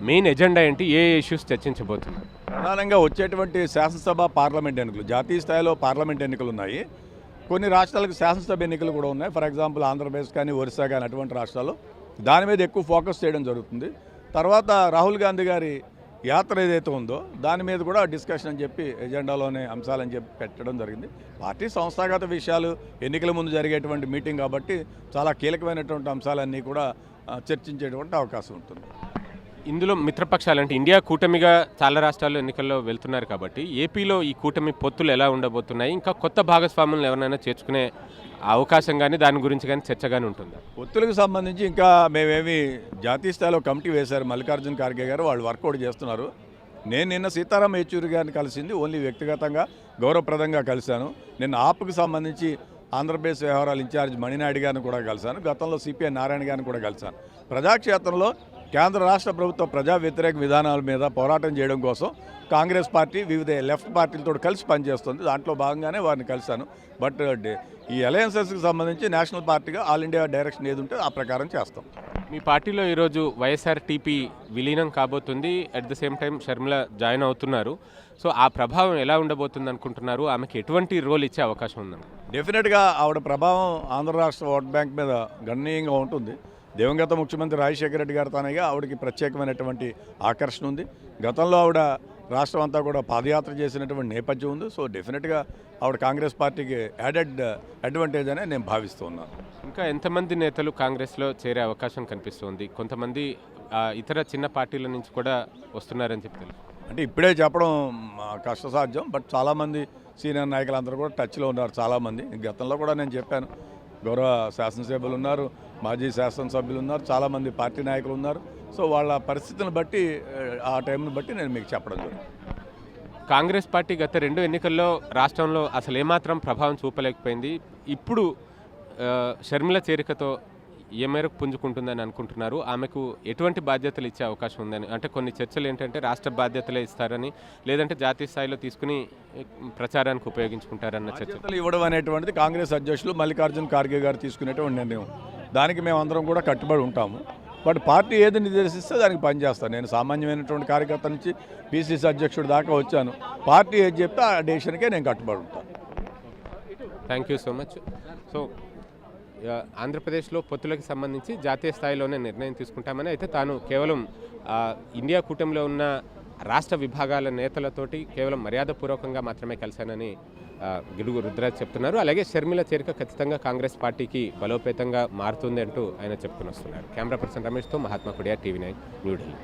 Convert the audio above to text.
Main agenda ఏంటి? ఏ issues చర్చించబోతున్నారు? ప్రధానంగా వచ్చేటువంటి శాసనసభ పార్లమెంట్ ఎన్నికలు, జాతీయ స్థాయిలో పార్లమెంట్ ఎన్నికలు ఉన్నాయి. కొన్ని రాష్ట్రాలకు శాసనసభ ఎన్నికలు కూడా ఉన్నాయి. ఫర్ ఎగ్జాంపుల్ ఆంధ్రప్రదేశ్ కానీ, ఒరిస్సా కానీ అటువంటి రాష్ట్రాల్లో దాని మీద ఎక్కువ ఫోకస్ చేయడం జరుగుతుంది. తర్వాత రాహుల్ గాంధీ గారి యాత్ర ఏదైతే ఉందో దాని మీద కూడా డిస్కషన్ అని చెప్పి ఎజెండాలోనే అంశాలని చెప్పి పెట్టడం జరిగింది. పార్టీ సంస్థాగత విషయాలు ఎన్నికల ముందు జరిగేటువంటి మీటింగ్ కాబట్టి చాలా కీలకమైనటువంటి అంశాలన్నీ కూడా చర్చించేటువంటి అవకాశం ఉంటుంది. ఇందులో మిత్రపక్షాలు అంటే ఇండియా కూటమిగా చాలా రాష్ట్రాల్లో ఎన్నికల్లో వెళ్తున్నారు కాబట్టి ఏపీలో ఈ కూటమి పొత్తులు ఎలా ఉండబోతున్నాయి? ఇంకా కొత్త భాగస్వాములను ఎవరైనా చేర్చుకునే అవకాశం కానీ దాని గురించి కానీ చర్చ కానీ ఉంటుందా? పొత్తులకు సంబంధించి ఇంకా మేమేమి జాతీయ స్థాయిలో కమిటీ వేశారు, మల్లికార్జున ఖార్గే గారు, వాళ్ళు వర్కౌట్ చేస్తున్నారు. నేను నిన్న సీతారాం యేచూరి గారిని కలిసింది ఓన్లీ వ్యక్తిగతంగా గౌరవప్రదంగా కలిశాను. నిన్న ఆప్కు సంబంధించి ఆంధ్రప్రదేశ్ వ్యవహారాల ఇన్ఛార్జ్ మణినాయుడు గారిని కూడా కలిశాను. గతంలో సిపిఐ నారాయణ గారిని కూడా కలిశాను. ప్రజాక్షేత్రంలో కేంద్ర రాష్ట్ర ప్రభుత్వ ప్రజా వ్యతిరేక విధానాల మీద పోరాటం చేయడం కోసం కాంగ్రెస్ పార్టీ వివిధ లెఫ్ట్ పార్టీలతో కలిసి పనిచేస్తుంది. దాంట్లో భాగంగానే వారిని కలిశాను. బట్ ఈ అలయన్సెస్కి సంబంధించి నేషనల్ పార్టీగా ఆల్ ఇండియా డైరెక్షన్ ఏది ఉంటే ఆ ప్రకారం చేస్తాం. మీ పార్టీలో ఈరోజు వైఎస్ఆర్టీపీ విలీనం కాబోతుంది. At the same time Sharmila join అవుతున్నారు. సో ఆ ప్రభావం ఎలా ఉండబోతుంది అనుకుంటున్నారు? ఆమెకి ఎటువంటి రోల్ ఇచ్చే అవకాశం ఉందండి? డెఫినెట్గా ఆవిడ ప్రభావం ఆంధ్ర రాష్ట్ర ఓట్ బ్యాంక్ మీద గణనీయంగా ఉంటుంది. దివంగత ముఖ్యమంత్రి రాజశేఖర రెడ్డి గారి తానగా ఆవిడకి ప్రత్యేకమైనటువంటి ఆకర్షణ ఉంది. గతంలో ఆవిడ రాష్ట్రం అంతా కూడా పాదయాత్ర చేసినటువంటి నేపథ్యం ఉంది. సో డెఫినెట్గా ఆవిడ కాంగ్రెస్ పార్టీకి యాడెడ్ అడ్వాంటేజ్ అనే నేను భావిస్తూ ఉన్నాను. ఇంకా ఎంతమంది నేతలు కాంగ్రెస్లో చేరే అవకాశం కనిపిస్తుంది? కొంతమంది ఇతర చిన్న పార్టీల నుంచి కూడా వస్తున్నారని చెప్పి తెలుసు. అంటే ఇప్పుడే చెప్పడం కష్టసాధ్యం. బట్ చాలామంది సీనియర్ నాయకులందరూ కూడా టచ్లో ఉన్నారు. చాలామంది గతంలో కూడా నేను చెప్పాను, గౌరవ శాసనసభ్యులు ఉన్నారు, మాజీ శాసనసభ్యులు ఉన్నారు, చాలామంది పార్టీ నాయకులు ఉన్నారు. సో వాళ్ళ పరిస్థితిని బట్టి ఆ టైంని బట్టి నేను మీకు చెప్పడం జరిగింది. కాంగ్రెస్ పార్టీ గత 2 ఎన్నికల్లో రాష్ట్రంలో అసలు ఏమాత్రం ప్రభావం చూపలేకపోయింది. ఇప్పుడు షర్మిల చేరికతో ఏ మేరకు పుంజుకుంటుందని అనుకుంటున్నారు? ఆమెకు ఎటువంటి బాధ్యతలు ఇచ్చే అవకాశం ఉందని? అంటే కొన్ని చర్చలు ఏంటంటే రాష్ట్ర బాధ్యతలే ఇస్తారని, లేదంటే జాతీయ స్థాయిలో తీసుకుని ప్రచారానికి ఉపయోగించుకుంటారన్న చర్చ. బాధ్యతలు ఇవ్వడం అనేటువంటిది కాంగ్రెస్ అధ్యక్షులు మల్లికార్జున ఖార్గే గారు తీసుకునేటువంటి నిర్ణయం. దానికి మేము అందరం కూడా కట్టుబడి ఉంటాము. బట్ పార్టీ ఏది నిర్దేశిస్తే దానికి పనిచేస్తాను. నేను సామాన్యమైనటువంటి కార్యకర్త నుంచి పిసిసి అధ్యక్షుడు దాకా వచ్చాను. పార్టీ ఏది చెప్తే ఆ డెసిషన్కే నేను కట్టుబడి ఉంటాను. Thank you so much. So ఆంధ్రప్రదేశ్లో పొత్తులకు సంబంధించి జాతీయ స్థాయిలోనే నిర్ణయం తీసుకుంటామని, అయితే తాను కేవలం ఇండియా కూటమిలో ఉన్న రాష్ట్ర విభాగాల నేతలతోటి కేవలం మర్యాదపూర్వకంగా మాత్రమే కలిశానని గిడుగు రుద్రాజ్ చెప్తున్నారు. అలాగే షర్మిల చేరిక ఖచ్చితంగా కాంగ్రెస్ పార్టీకి బలోపేతంగా మారుతుంది అంటూ ఆయన చెప్పుకుని వస్తున్నారు. కెమెరా పర్సన్ రమేష్తో మహాత్మా కుడియా, టీవీ9 న్యూఢిల్లీ.